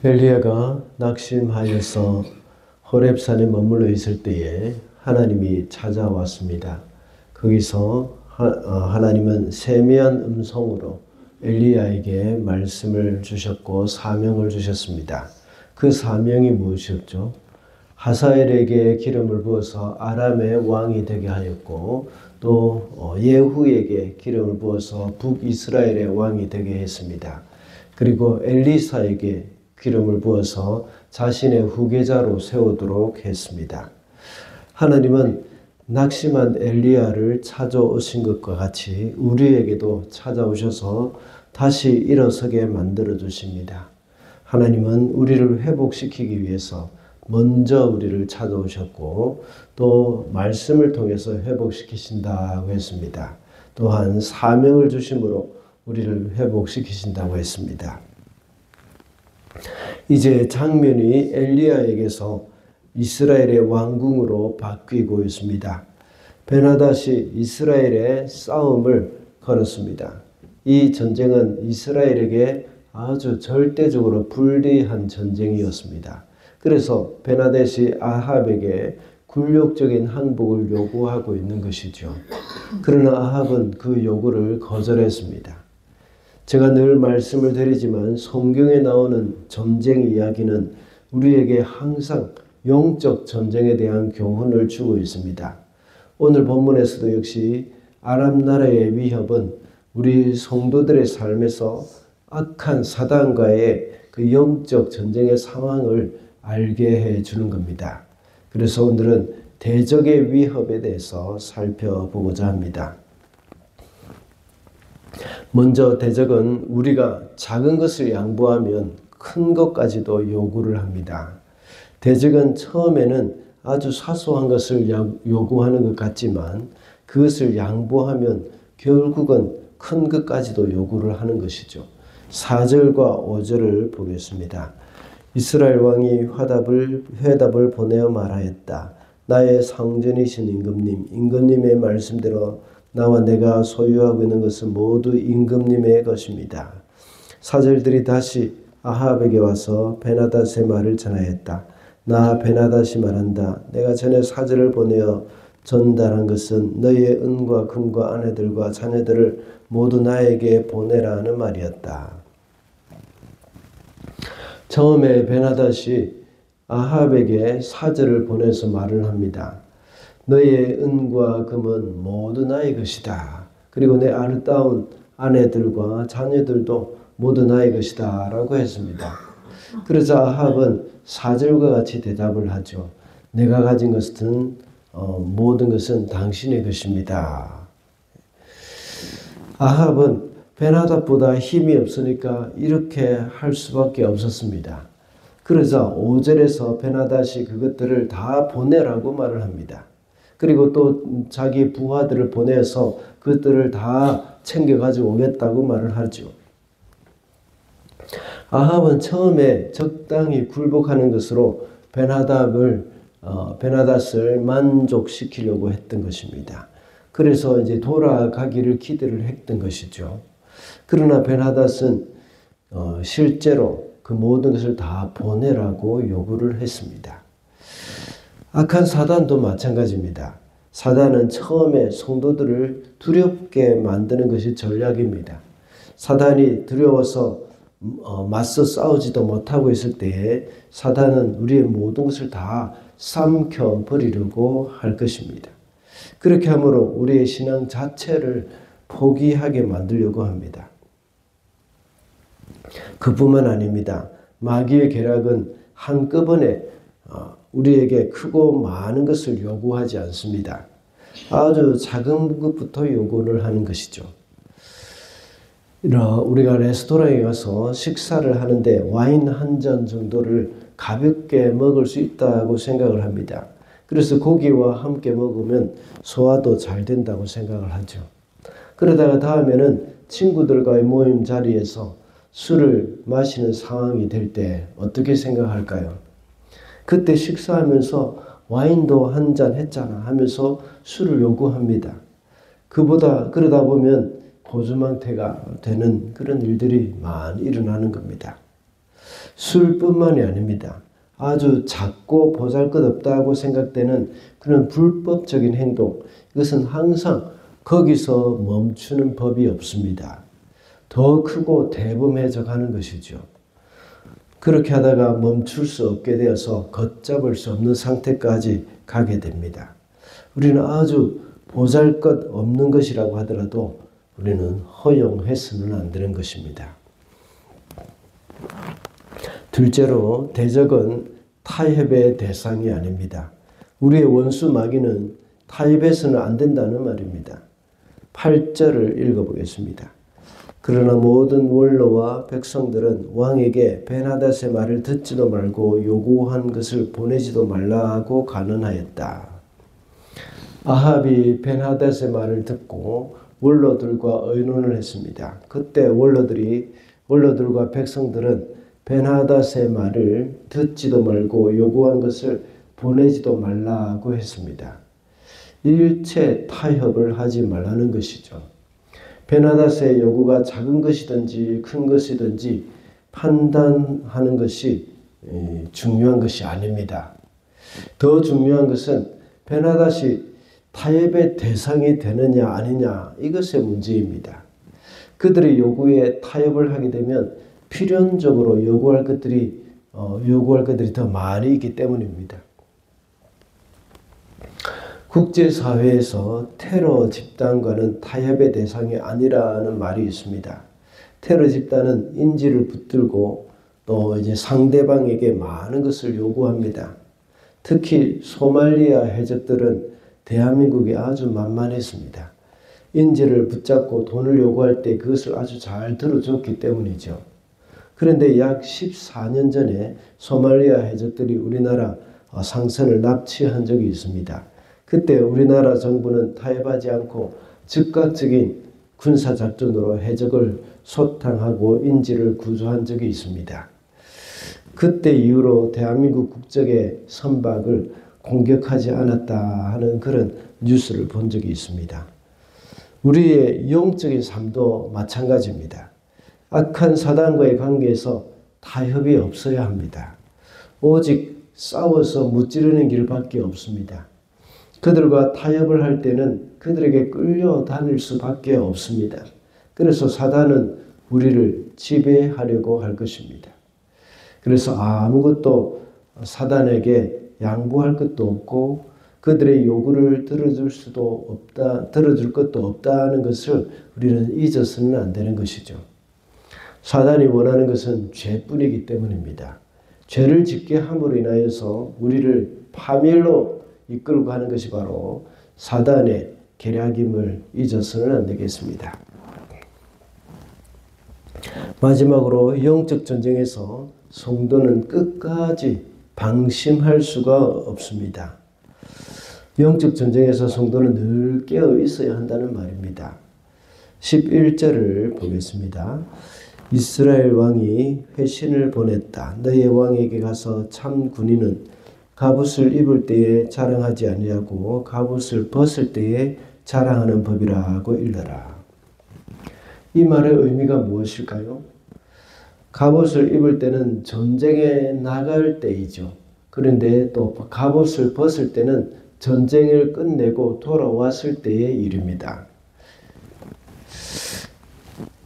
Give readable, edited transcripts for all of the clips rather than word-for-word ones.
엘리야가 낙심하여서 호렙산에 머물러 있을 때에 하나님이 찾아왔습니다. 거기서 하나님은 세미한 음성으로 엘리야에게 말씀을 주셨고 사명을 주셨습니다. 그 사명이 무엇이었죠? 하사엘에게 기름을 부어서 아람의 왕이 되게 하였고 또 예후에게 기름을 부어서 북이스라엘의 왕이 되게 했습니다. 그리고 엘리사에게 기름을 부어서 자신의 후계자로 세우도록 했습니다. 하나님은 낙심한 엘리야를 찾아오신 것과 같이 우리에게도 찾아오셔서 다시 일어서게 만들어 주십니다. 하나님은 우리를 회복시키기 위해서 먼저 우리를 찾아오셨고 또 말씀을 통해서 회복시키신다고 했습니다. 또한 사명을 주심으로 우리를 회복시키신다고 했습니다. 이제 장면이 엘리야에게서 이스라엘의 왕궁으로 바뀌고 있습니다. 베나닷이 이스라엘의 싸움을 걸었습니다. 이 전쟁은 이스라엘에게 아주 절대적으로 불리한 전쟁이었습니다. 그래서 베나닷이 아합에게 굴욕적인 항복을 요구하고 있는 것이죠. 그러나 아합은 그 요구를 거절했습니다. 제가 늘 말씀을 드리지만 성경에 나오는 전쟁 이야기는 우리에게 항상 영적 전쟁에 대한 교훈을 주고 있습니다. 오늘 본문에서도 역시 아람 나라의 위협은 우리 성도들의 삶에서 악한 사단과의 그 영적 전쟁의 상황을 알게 해 주는 겁니다. 그래서 오늘은 대적의 위협에 대해서 살펴보고자 합니다. 먼저 대적은 우리가 작은 것을 양보하면 큰 것까지도 요구를 합니다. 대적은 처음에는 아주 사소한 것을 요구하는 것 같지만 그것을 양보하면 결국은 큰 것까지도 요구를 하는 것이죠. 4절과 5절을 보겠습니다. 이스라엘 왕이 회답을 보내어 말하였다. 나의 상전이신 임금님의 말씀대로 나와 내가 소유하고 있는 것은 모두 임금님의 것입니다. 사절들이 다시 아합에게 와서 베나닷의 말을 전하였다. 나 베나닷이 말한다. 내가 전에 사절을 보내어 전달한 것은 너희의 은과 금과 아내들과 자녀들을 모두 나에게 보내라는 말이었다. 처음에 베나닷이 아합에게 사절을 보내서 말을 합니다. 너의 은과 금은 모두 나의 것이다. 그리고 내 아름다운 아내들과 자녀들도 모두 나의 것이다 라고 했습니다. 그래서 아합은 4절과 같이 대답을 하죠. 내가 가진 것은 모든 것은 당신의 것입니다. 아합은 베나닷보다 힘이 없으니까 이렇게 할 수밖에 없었습니다. 그러자 5절에서 베나닷이 그것들을 다 보내라고 말을 합니다. 그리고 또 자기 부하들을 보내서 그것들을 다 챙겨가지고 오겠다고 말을 하죠. 아합은 처음에 적당히 굴복하는 것으로 베나닷을 만족시키려고 했던 것입니다. 그래서 이제 돌아가기를 기대를 했던 것이죠. 그러나 베나닷은 실제로 그 모든 것을 다 보내라고 요구를 했습니다. 악한 사단도 마찬가지입니다. 사단은 처음에 성도들을 두렵게 만드는 것이 전략입니다. 사단이 두려워서 맞서 싸우지도 못하고 있을 때에 사단은 우리의 모든 것을 다 삼켜버리려고 할 것입니다. 그렇게 함으로 우리의 신앙 자체를 포기하게 만들려고 합니다. 그뿐만 아닙니다. 마귀의 계략은 한꺼번에 우리에게 크고 많은 것을 요구하지 않습니다. 아주 작은 것부터 요구를 하는 것이죠. 우리가 레스토랑에 가서 식사를 하는데 와인 한 잔 정도를 가볍게 먹을 수 있다고 생각을 합니다. 그래서 고기와 함께 먹으면 소화도 잘 된다고 생각을 하죠. 그러다가 다음에는 친구들과의 모임 자리에서 술을 마시는 상황이 될 때 어떻게 생각할까요? 그때 식사하면서 와인도 한 잔 했잖아 하면서 술을 요구합니다. 그러다 보면 고주망태가 되는 그런 일들이 많이 일어나는 겁니다. 술뿐만이 아닙니다. 아주 작고 보잘것없다고 생각되는 그런 불법적인 행동, 이것은 항상 거기서 멈추는 법이 없습니다. 더 크고 대범해져 가는 것이죠. 그렇게 하다가 멈출 수 없게 되어서 걷잡을 수 없는 상태까지 가게 됩니다. 우리는 아주 보잘것없는 것이라고 하더라도 우리는 허용해서는 안 되는 것입니다. 둘째로 대적은 타협의 대상이 아닙니다. 우리의 원수 마귀는 타협해서는 안 된다는 말입니다. 8절을 읽어보겠습니다. 그러나 모든 원로와 백성들은 왕에게 벤하닷의 말을 듣지도 말고 요구한 것을 보내지도 말라고 간언하였다. 아합이 벤하닷의 말을 듣고 원로들과 의논을 했습니다. 그때 원로들과 백성들은 벤하닷의 말을 듣지도 말고 요구한 것을 보내지도 말라고 했습니다. 일체 타협을 하지 말라는 것이죠. 벤하닷의 요구가 작은 것이든지 큰 것이든지 판단하는 것이 중요한 것이 아닙니다. 더 중요한 것은 벤하닷이 타협의 대상이 되느냐 아니냐, 이것의 문제입니다. 그들의 요구에 타협을 하게 되면 필연적으로 요구할 것들이 더 많이 있기 때문입니다. 국제사회에서 테러 집단과는 타협의 대상이 아니라는 말이 있습니다. 테러 집단은 인지를 붙들고 또 이제 상대방에게 많은 것을 요구합니다. 특히 소말리아 해적들은 대한민국이 아주 만만했습니다. 인지를 붙잡고 돈을 요구할 때 그것을 아주 잘 들어줬기 때문이죠. 그런데 약 14년 전에 소말리아 해적들이 우리나라 상선을 납치한 적이 있습니다. 그때 우리나라 정부는 타협하지 않고 즉각적인 군사작전으로 해적을 소탕하고 인지를 구조한 적이 있습니다. 그때 이후로 대한민국 국적의 선박을 공격하지 않았다 하는 그런 뉴스를 본 적이 있습니다. 우리의 영적인 삶도 마찬가지입니다. 악한 사단과의 관계에서 타협이 없어야 합니다. 오직 싸워서 무찌르는 길밖에 없습니다. 그들과 타협을 할 때는 그들에게 끌려다닐 수밖에 없습니다. 그래서 사단은 우리를 지배하려고 할 것입니다. 그래서 아무것도 사단에게 양보할 것도 없고 그들의 요구를 들어줄 것도 없다는 것을 우리는 잊어서는 안 되는 것이죠. 사단이 원하는 것은 죄뿐이기 때문입니다. 죄를 짓게 함으로 인하여서 우리를 파멸로 이끌고 가는 것이 바로 사단의 계략임을 잊어서는 안 되겠습니다. 마지막으로 영적 전쟁에서 성도는 끝까지 방심할 수가 없습니다. 영적 전쟁에서 성도는 늘 깨어 있어야 한다는 말입니다. 11절을 보겠습니다. 이스라엘 왕이 회신을 보냈다. 너의 왕에게 가서 참 군인은 갑옷을 입을 때에 자랑하지 아니하고 갑옷을 벗을 때에 자랑하는 법이라고 일러라. 이 말의 의미가 무엇일까요? 갑옷을 입을 때는 전쟁에 나갈 때이죠. 그런데 또 갑옷을 벗을 때는 전쟁을 끝내고 돌아왔을 때의 일입니다.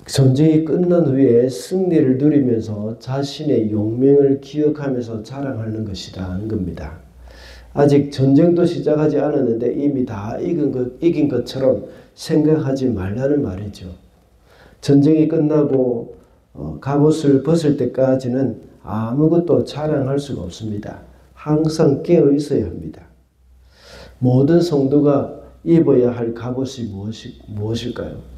전쟁이 끝난 후에 승리를 누리면서 자신의 용맹을 기억하면서 자랑하는 것이라는 겁니다. 아직 전쟁도 시작하지 않았는데 이미 다 이긴 것처럼 생각하지 말라는 말이죠. 전쟁이 끝나고 갑옷을 벗을 때까지는 아무것도 자랑할 수가 없습니다. 항상 깨어 있어야 합니다. 모든 성도가 입어야 할 갑옷이 무엇일까요?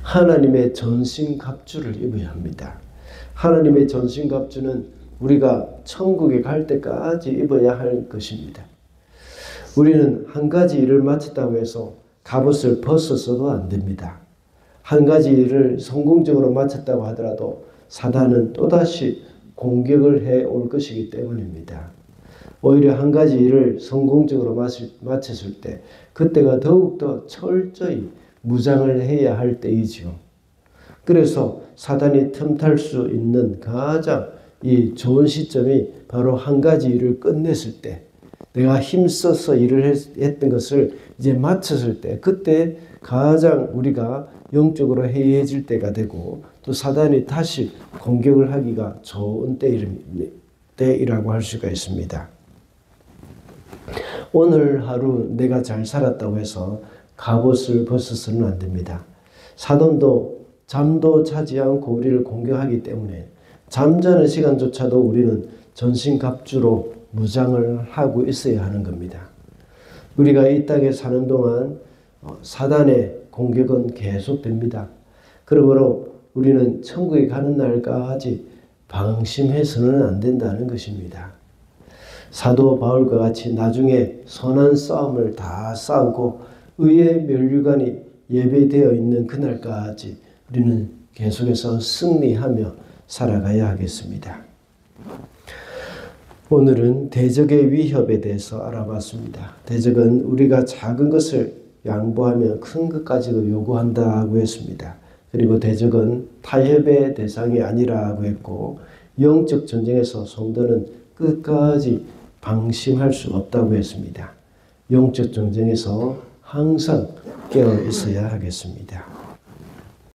하나님의 전신갑주를 입어야 합니다. 하나님의 전신갑주는 우리가 천국에 갈 때까지 입어야 할 것입니다. 우리는 한 가지 일을 마쳤다고 해서 갑옷을 벗어서도 안 됩니다. 한 가지 일을 성공적으로 마쳤다고 하더라도 사단은 또다시 공격을 해올 것이기 때문입니다. 오히려 한 가지 일을 성공적으로 마쳤을 때 그때가 더욱더 철저히 무장을 해야 할 때이지요. 그래서 사단이 틈탈 수 있는 가장 이 좋은 시점이 바로 한 가지 일을 끝냈을 때, 내가 힘써서 일을 했던 것을 이제 마쳤을 때, 그때 가장 우리가 영적으로 해이해질 때가 되고 또 사단이 다시 공격을 하기가 좋은 때이라고 할 수가 있습니다. 오늘 하루 내가 잘 살았다고 해서 갑옷을 벗어서는 안 됩니다. 사단도 잠도 자지 않고 우리를 공격하기 때문에 잠자는 시간조차도 우리는 전신갑주로 무장을 하고 있어야 하는 겁니다. 우리가 이 땅에 사는 동안 사단의 공격은 계속됩니다. 그러므로 우리는 천국에 가는 날까지 방심해서는 안 된다는 것입니다. 사도 바울과 같이 나중에 선한 싸움을 다 싸우고 의의 면류관이 예배되어 있는 그날까지 우리는 계속해서 승리하며 살아가야 하겠습니다. 오늘은 대적의 위협에 대해서 알아봤습니다. 대적은 우리가 작은 것을 양보하며 큰 것까지도 요구한다고 했습니다. 그리고 대적은 타협의 대상이 아니라고 했고 영적 전쟁에서 성도는 끝까지 방심할 수 없다고 했습니다. 영적 전쟁에서 항상 깨어 있어야 하겠습니다.